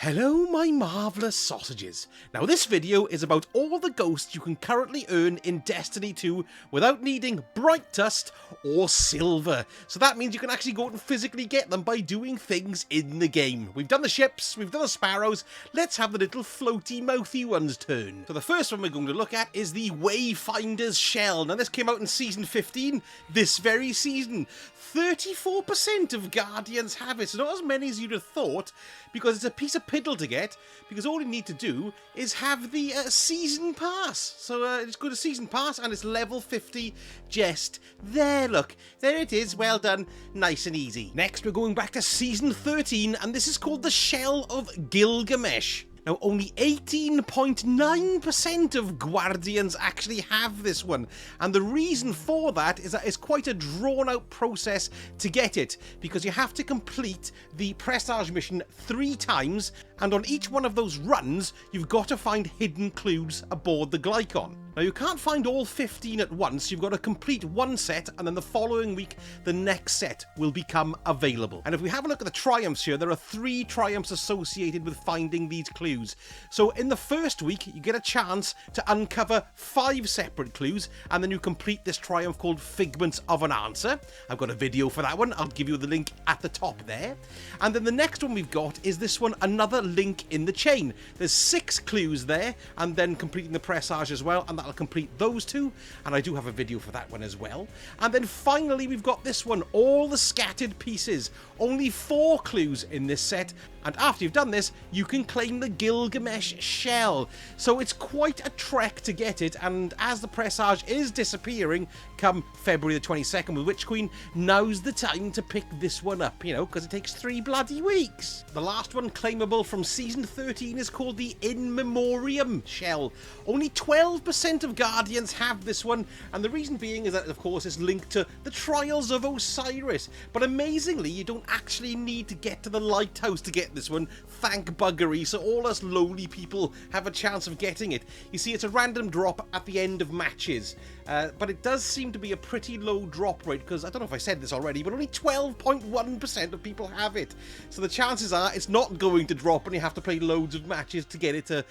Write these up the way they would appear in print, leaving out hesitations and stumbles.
Hello my marvellous sausages. Now this video is about all the ghosts you can currently earn in Destiny 2 without needing bright dust or silver. So that means you can actually go out and physically get them by doing things in the game. We've done the ships, we've done the sparrows, let's have the little floaty mouthy ones turn. So the first one we're going to look at is the Wayfinders Shell. Now this came out in season 15, this very season. 34% of Guardians have it, so not as many as you'd have thought, because it's a piece of piddle to get, because all you need to do is have the season pass. So just go to season pass and it's level 50 just there. Look, there it is, well done, nice and easy. Next we're going back to season 13 and this is called the Shell of Gligamesh. Now, only 18.9% of Guardians actually have this one, and the reason for that is that it's quite a drawn-out process to get it, because you have to complete the Presage mission 3 times, and on each one of those runs, you've got to find hidden clues aboard the Glycon. Now, you can't find all 15 at once, you've got to complete one set, and then the following week, the next set will become available. And if we have a look at the triumphs here, there are 3 triumphs associated with finding these clues. So in the first week, you get a chance to uncover 5 separate clues, and then you complete this triumph called Figments of an Answer. I've got a video for that one, I'll give you the link at the top there. And then the next one we've got is this one, another link in the chain. There's 6 clues there, and then completing the Presage as well, and that'll complete those 2, and I do have a video for that one as well. And then finally we've got this one, all the scattered pieces. Only 4 clues in this set, and after you've done this, you can claim the Gligamesh Shell. So it's quite a trek to get it, and as the Presage is disappearing come February the 22nd with Witch Queen, now's the time to pick this one up, you know, because it takes 3 bloody weeks. The last one claimable from season 13 is called the In Memorium Shell. Only 12% of Guardians have this one, and the reason being is that, of course, it's linked to the Trials of Osiris. But amazingly, you don't actually need to get to the lighthouse to get this one, thank buggery, so all us lowly people have a chance of getting it. You see, it's a random drop at the end of matches, but it does seem to be a pretty low drop rate, because I don't know if I said this already, but only 12.1% of people have it. So the chances are it's not going to drop and you have to play loads of matches to get it to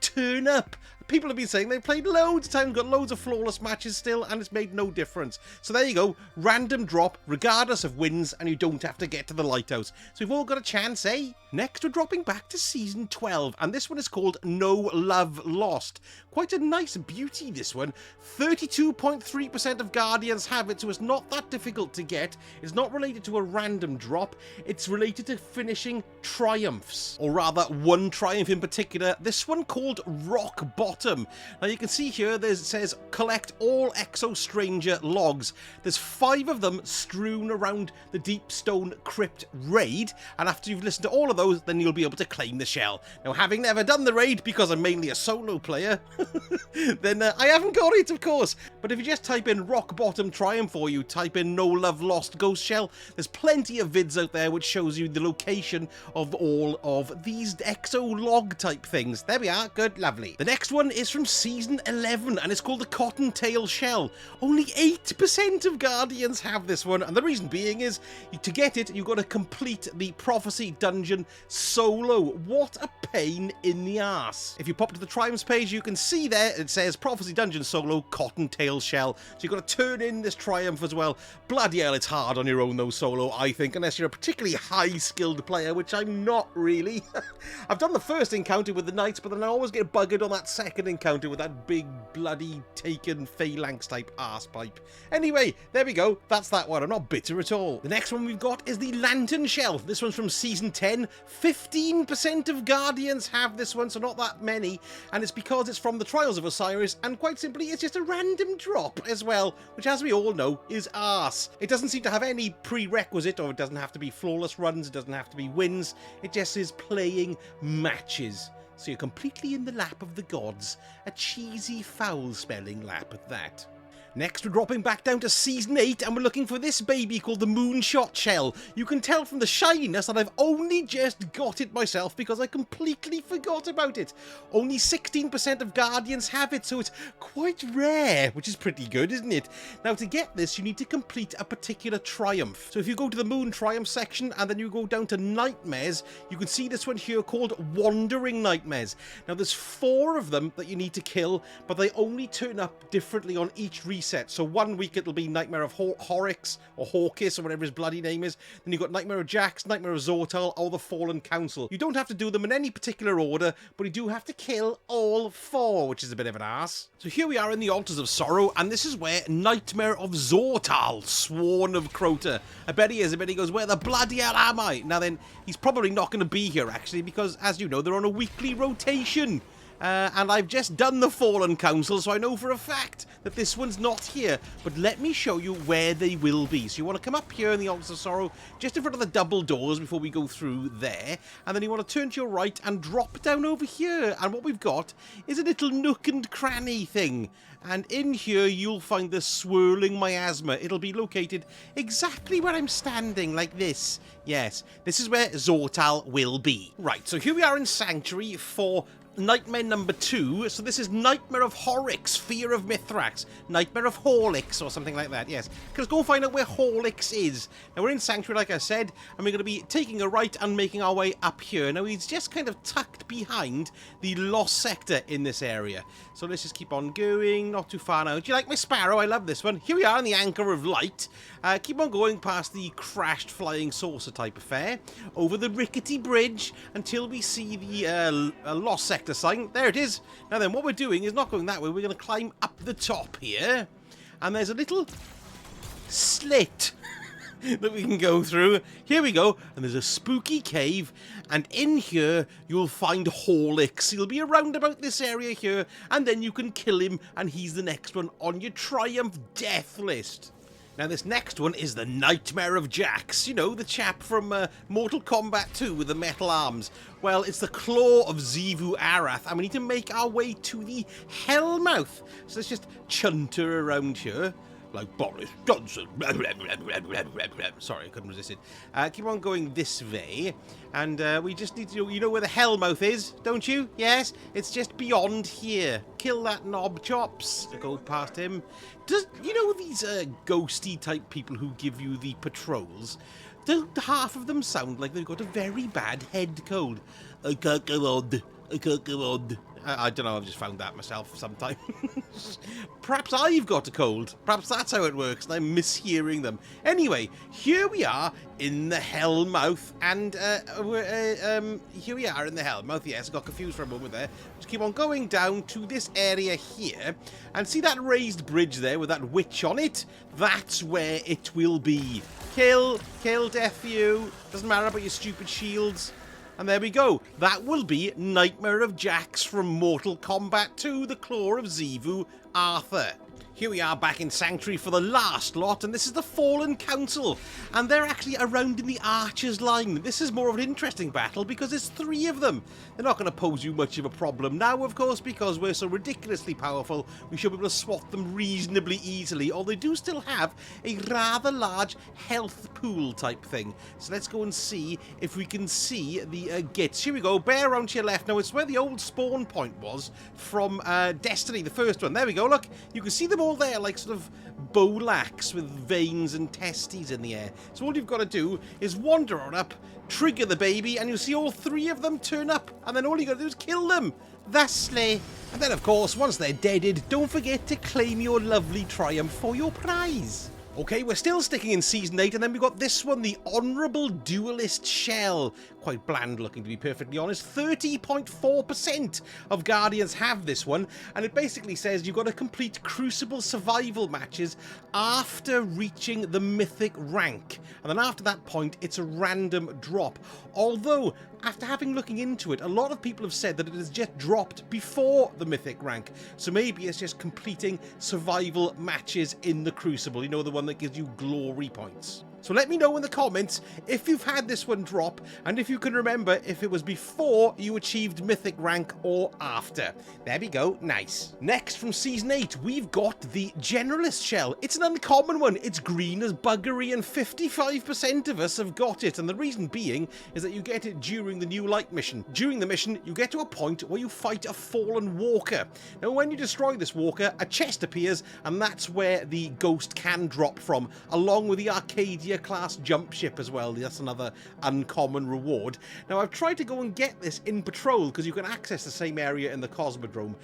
turn up. People have been saying they've played loads of times, got loads of flawless matches still, and it's made no difference. So there you go, random drop, regardless of wins, and you don't have to get to the lighthouse. So we've all got a chance, eh? Next, we're dropping back to season 12, and this one is called No Love Lost. Quite a nice beauty, this one. 32.3% of Guardians have it, so it's not that difficult to get. It's not related to a random drop, it's related to finishing triumphs. Or rather, one triumph in particular, this one called Rock Bottom. Now you can see here it says collect all Exo Stranger logs. There's 5 of them strewn around the Deep Stone Crypt raid, and after you've listened to all of those, then you'll be able to claim the shell. Now, having never done the raid, because I'm mainly a solo player, then I haven't got it, of course. But if you just type in Rock Bottom Triumph, or you type in No Love Lost Ghost Shell, there's plenty of vids out there which shows you the location of all of these Exo log type things. There we are, good, lovely. The next one is from season 11 and it's called the Cottontail Shell. Only 8% of Guardians have this one, and the reason being is to get it, you've got to complete the Prophecy Dungeon solo. What a pain in the ass. If you pop to the Triumphs page, you can see there it says Prophecy Dungeon solo Cottontail Shell. So you've got to turn in this Triumph as well. Bloody hell, it's hard on your own though, solo, I think, unless you're a particularly high-skilled player, which I'm not really. I've done the first encounter with the Knights, but then I always get buggered on that second encounter with that big bloody taken phalanx type arse pipe. Anyway, there we go, that's that one. I'm not bitter at all. The next one we've got is the Lantern Shell. This one's from season 10. 15% of Guardians have this one, so not that many, and it's because it's from the Trials of Osiris, and quite simply it's just a random drop as well, which, as we all know, is arse. It doesn't seem to have any prerequisite, or it doesn't have to be flawless runs, it doesn't have to be wins, it just is playing matches. So you're completely in the lap of the gods. A cheesy, foul-smelling lap at that. Next, we're dropping back down to Season 8, and we're looking for this baby called the Moonshot Shell. You can tell from the shininess that I've only just got it myself because I completely forgot about it. Only 16% of Guardians have it, so it's quite rare, which is pretty good, isn't it? Now, to get this, you need to complete a particular triumph. So if you go to the Moon Triumph section, and then you go down to Nightmares, you can see this one here called Wandering Nightmares. Now, there's 4 of them that you need to kill, but they only turn up differently on each reset. So 1 week it'll be Nightmare of Horrocks or Hawkis or whatever his bloody name is. Then you've got Nightmare of Jax, Nightmare of Zortal, or the Fallen Council. You don't have to do them in any particular order, but you do have to kill all 4, which is a bit of an arse. So here we are in the Altars of Sorrow, and this is where Nightmare of Zortal, Sworn of Crota. I bet he is. I bet he goes, where the bloody hell am I? Now then, he's probably not going to be here actually, because as you know, they're on a weekly rotation. And I've just done the Fallen Council, so I know for a fact that this one's not here. But let me show you where they will be. So you want to come up here in the Altars of Sorrow, just in front of the double doors before we go through there. And then you want to turn to your right and drop down over here. And what we've got is a little nook and cranny thing. And in here, you'll find the Swirling Miasma. It'll be located exactly where I'm standing, like this. Yes, this is where Zortal will be. Right, so here we are in Sanctuary for Nightmare number 2. So this is Nightmare of Horrocks, Fear of Mithrax, Nightmare of Horlicks, or something like that. Yes, let's go find out where Horlicks is. Now we're in Sanctuary, like I said, and we're going to be taking a right and making our way up here. Now he's just kind of tucked behind the Lost Sector in this area. So let's just keep on going, not too far now. Do you like my sparrow? I love this one. Here we are in the Anchor of Light. Keep on going past the crashed flying saucer type affair, over the rickety bridge until we see the Lost Sector sign. There it is. Now then, what we're doing is not going that way. We're going to climb up the top here, and there's a little slit that we can go through. Here we go, and there's a spooky cave, and in here you'll find Horlicks. He'll be around about this area here, and then you can kill him, and he's the next one on your Triumph death list. Now this next one is the Nightmare of Jax. You know, the chap from Mortal Kombat 2 with the metal arms. Well, it's the Claw of Xivu Arath, and we need to make our way to the Hellmouth. So let's just chunter around here, like Boris Johnson. Sorry, I couldn't resist it. Keep on going this way, and we just need to, you know where the Hellmouth is, don't you? Yes, it's just beyond here. Kill that knob, chops. Go past him. You know these ghosty type people who give you the patrols? Don't half of them sound like they've got a very bad head cold? I can't go on. I can't go on. I don't know, I've just found that myself sometimes. Perhaps I've got a cold. Perhaps that's how it works, and I'm mishearing them. Anyway, here we are in the Hellmouth, and here we are in the Hellmouth. Yes, I got confused for a moment there. Just keep on going down to this area here, and see that raised bridge there with that witch on it? That's where it will be. Kill, death for you. Doesn't matter about your stupid shields. And there we go. That will be Nightmare of Jax from Mortal Kombat 2, the Claw of Xivu Arthur. Here we are back in Sanctuary for the last lot, and this is the Fallen Council, and they're actually around in the Archer's line. This is more of an interesting battle because there's 3 of them. They're not going to pose you much of a problem now, of course, because we're so ridiculously powerful, we should be able to swat them reasonably easily, although they do still have a rather large health pool type thing. So let's go and see if we can see the gits. Here we go, bear around to your left. Now, it's where the old spawn point was from Destiny, the first one. There we go, look. You can see them all there, like sort of Bolax with veins and testes in the air. So all you've got to do is wander on up, trigger the baby, and you'll see all 3 of them turn up, and then all you got to do is kill them. Thusly. And then, of course, once they're deaded, don't forget to claim your lovely triumph for your prize. Okay, we're still sticking in Season 8, and then we've got this one, the Honourable Duellist Shell. Quite bland looking, to be perfectly honest. 30.4% of Guardians have this one, and it basically says you've got to complete Crucible survival matches after reaching the Mythic rank. And then after that point, it's a random drop. Although, after looking into it, a lot of people have said that it has just dropped before the Mythic rank. So maybe it's just completing survival matches in the Crucible. You know, the one that gives you glory points. So let me know in the comments if you've had this one drop, and if you can remember if it was before you achieved Mythic rank or after. There we go, nice. Next, from Season 8, we've got the Generalist Shell. It's an uncommon one. It's green as buggery, and 55% of us have got it, and the reason being is that you get it during the New Light mission. During the mission, you get to a point where you fight a fallen walker. Now, when you destroy this walker, a chest appears, and that's where the ghost can drop from, along with the Arcadia class jump ship as well. That's another uncommon reward. Now, I've tried to go and get this in patrol, because you can access the same area in the Cosmodrome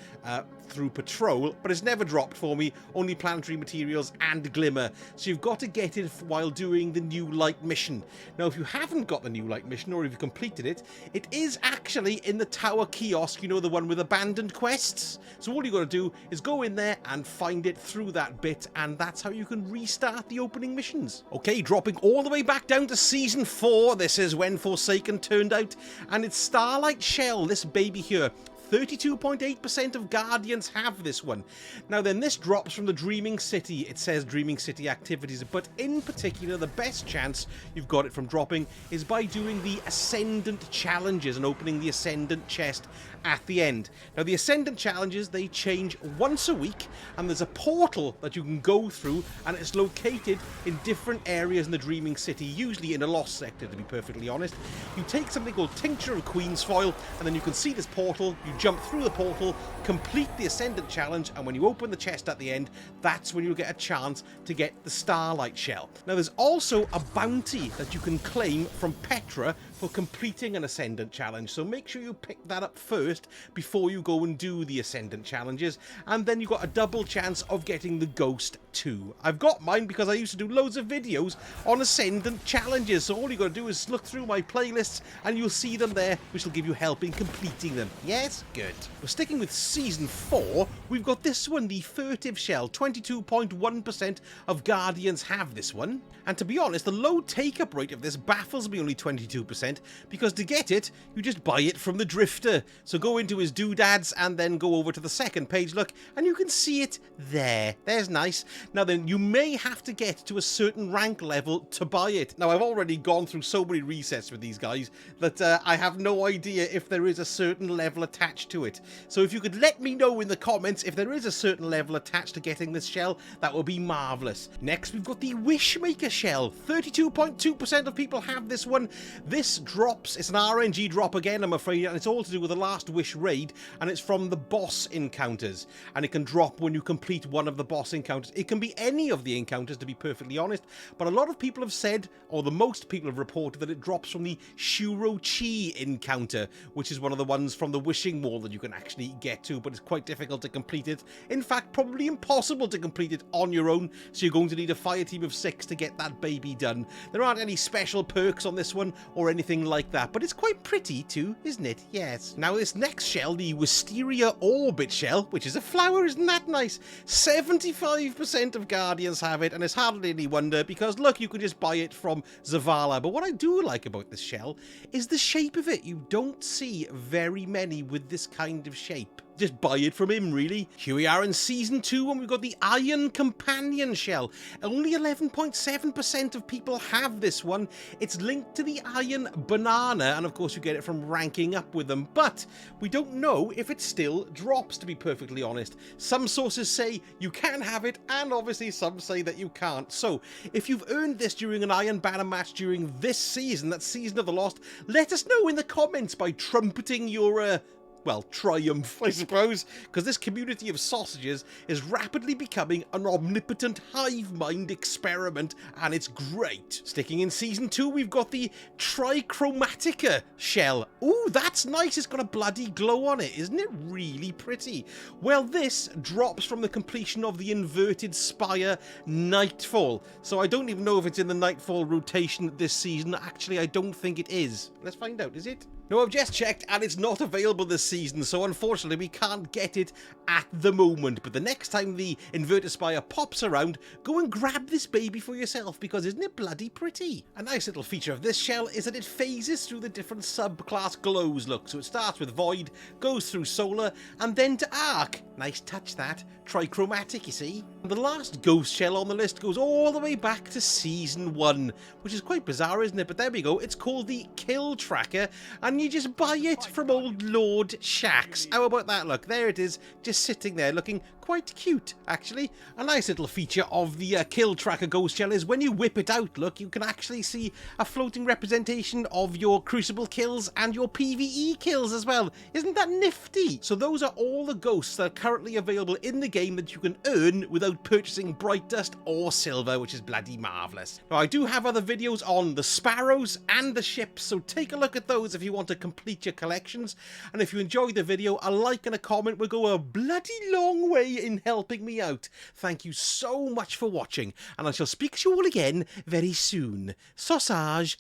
through patrol, but it's never dropped for me, only planetary materials and glimmer. So you've got to get it while doing the New Light mission. Now, if you haven't got the New Light mission, or if you've completed it, it is actually in the tower kiosk, you know, the one with abandoned quests. So all you got to do is go in there and find it through that bit, and that's how you can restart the opening missions. Okay, dropping all the way back down to Season 4, this is when Forsaken turned out, and it's Starlight Shell, this baby here. 32.8% of Guardians have this one. Now then, this drops from the Dreaming City. It says Dreaming City activities, but in particular, the best chance you've got it from dropping is by doing the Ascendant challenges and opening the Ascendant chest at the end. Now, the Ascendant challenges, they change once a week, and there's a portal that you can go through, and it's located in different areas in the Dreaming City, usually in a lost sector, to be perfectly honest. You take something called Tincture of Queen's Foil, and then you can see this portal, you jump through the portal, complete the Ascendant challenge, and when you open the chest at the end, that's when you'll get a chance to get the Starlight Shell. Now, there's also a bounty that you can claim from Petra for completing an Ascendant challenge, so make sure you pick that up first before you go and do the Ascendant challenges, and then you've got a double chance of getting the Ghost too. I've got mine because I used to do loads of videos on Ascendant challenges, so all you got to do is look through my playlists and you'll see them there, which will give you help in completing them. Yes? Good. We're sticking with Season 4. We've got this one, the Furtive Shell. 22.1% of Guardians have this one. And to be honest, the low take-up rate of this baffles me, only 22%, because to get it, you just buy it from the Drifter. So go into his doodads and then go over to the second page, look, and you can see it there. There's nice. Now then, you may have to get to a certain rank level to buy it. Now, I've already gone through so many resets with these guys that I have no idea if there is a certain level attached to it. So if you could let me know in the comments if there is a certain level attached to getting this shell, that would be marvellous. Next, we've got the Wishmaker Shell. 32.2% of people have this one. This drops, it's an RNG drop again, I'm afraid, and it's all to do with the Last Wish raid, and it's from the boss encounters, and it can drop when you complete one of the boss encounters. It can be any of the encounters, to be perfectly honest, but a lot of people have said, or the most people have reported, that it drops from the Shurochi encounter, which is one of the ones from the Wishing Wall that you can actually get to, but it's quite difficult to complete it. In fact, probably impossible to complete it on your own, so you're going to need a fire team of 6 to get that baby done. There aren't any special perks on this one or anything like that, but it's quite pretty too, isn't it? Yes. Now, this next shell, the Wisteria Orbit Shell, which is a flower, isn't that nice? 75% of Guardians have it, and it's hardly any wonder, because look, you can just buy it from Zavala. But what I do like about this shell is the shape of it. You don't see very many with this kind of shape. Just buy it from him, really. Here we are in Season 2, and we've got the Iron Companion Shell. Only 11.7% of people have this one. It's linked to the Iron Banana, and of course you get it from ranking up with them, but we don't know if it still drops, to be perfectly honest. Some sources say you can have it, and obviously some say that you can't. So, if you've earned this during an Iron Banner match during this season, that Season of the Lost, let us know in the comments by trumpeting your, well, triumph, I suppose, because this community of sausages is rapidly becoming an omnipotent hive mind experiment, and it's great. Sticking in Season 2, we've got the Trichromatic Shell. Ooh, that's nice. It's got a bloody glow on it. Isn't it really pretty? Well, this drops from the completion of the Inverted Spire Nightfall. So I don't even know if it's in the Nightfall rotation this season. Actually, I don't think it is. Let's find out. Is it? No, I've just checked, and it's not available this season, so unfortunately we can't get it at the moment. But the next time the Inverted Spire pops around, go and grab this baby for yourself, because isn't it bloody pretty? A nice little feature of this shell is that it phases through the different subclass glows, look. So it starts with Void, goes through Solar, and then to Arc. Nice touch that. Trichromatic, you see. The last ghost shell on the list goes all the way back to Season 1, which is quite bizarre, isn't it? But there we go. It's called the Kill Tracker, and you just buy it from old Lord Shacks. How about that? Look, there it is, just sitting there looking quite cute, actually. A nice little feature of the Kill Tracker ghost shell is when you whip it out, look, you can actually see a floating representation of your Crucible kills and your PvE kills as well. Isn't that nifty? So those are all the ghosts that are currently available in the game that you can earn without purchasing Bright Dust or Silver, which is bloody marvellous. Now, I do have other videos on the sparrows and the ships, so take a look at those if you want to complete your collections. And if you enjoyed the video, a like and a comment will go a bloody long way in helping me out. Thank you so much for watching, and I shall speak to you all again very soon. Sausage.